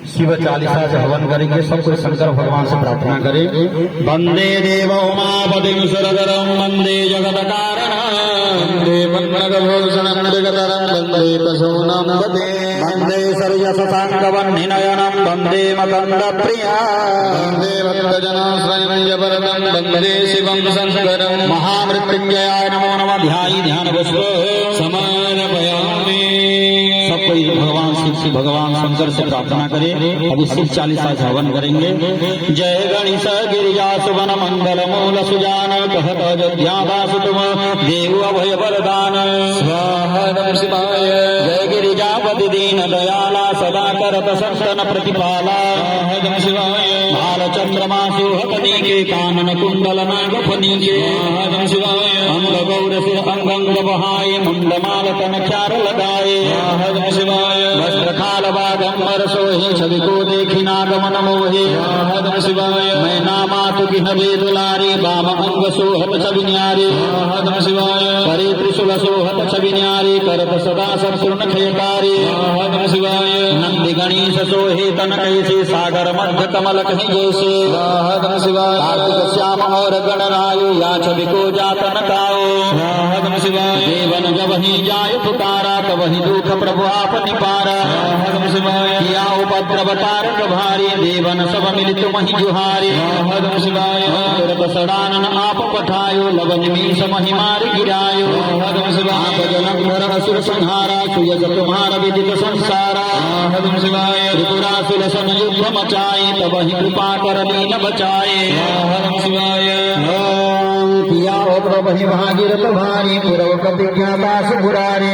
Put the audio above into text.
शिव चालीसा से हवन करेंगे। सब कोई शंकर भगवान से प्रार्थना करें। वंदे देव उमापतिं सुरगरं वंदे जगत कारणं वंदे पन्नगभूषणं जगतरं वंदे पशूनां वदे वंदे सर्यशशाङ्कवह्निनयनं वंदे मकरन्दप्रिया वंदे भक्तजनाश्रयं वंदे शिवं शङ्करं महामृत्युंजयाय नमो नमः। ध्यायि ध्यान पुष्प समर्पयामि। सब कोई भगवान शंकर से प्रार्थना करें। अभी शिव चालीसा से हवन करेंगे। जय गणेश गिरिजा सुवन मंगल मूल सुजान कहत अयोध्या वास तुम देव अभय वरदान स्वाहा नमः शिवाय। जय गिरिजापति दीन दयाला सदा करत संतन प्रतिपाला स्वाहा नमः शिवाय। भाल चंद्रमा सोहतनी के कानन कुंडल नाग फनी के स्वाहा नमः शिवाय। अंग गौर से अंगंग बहाए मुंड माल तन चार लगाए स्वाहा नमः शिवाय। वस्त्र खाल बागंबर सोहे छवि को देखी नागमन मोहे स्वाहा नमः शिवाय। मैं नामातु की हवे दुलारी बाम अंग सोहत छवि न्यारी स्वाहा नमः शिवाय। करे त्रिशूल सोहत छवि न्यारी करत सदा शत्रुन क्षयकारी स्वाहा नमः शिवाय। नंदी गणेश सोहे तन कैसे सागर मध्य कमल कहीं जैसे स्वाहा नमः शिवाय। कार्तिक श्याम और गणराय या छवि को जातन काओ स्वाहा नमः शिवाय। देवन जब ही जाय पुकारा तब ही दुख प्रभु आप निपारा स्वाहा नमः शिवाय। किया उपद्रव तारक भारी देवन सब मिल तुम ही जुहारी स्वाहा नमः शिवाय। सड़ानन आप पठायो लवन मीस महिमार गिरायो स्वाहा नमः शिवाय। जलंधर असुर संहारा सुयज तुम्हारा विदित संसारा स्वाहा नमः शिवाय। त्रिपुरासुर सन युद्ध मचाए तब ही कृपा कर दीन बचाए स्वाहा नमः शिवाय। किया प्रभु भागीरथ भारी पुरव कपिज्ञाता सुरारे।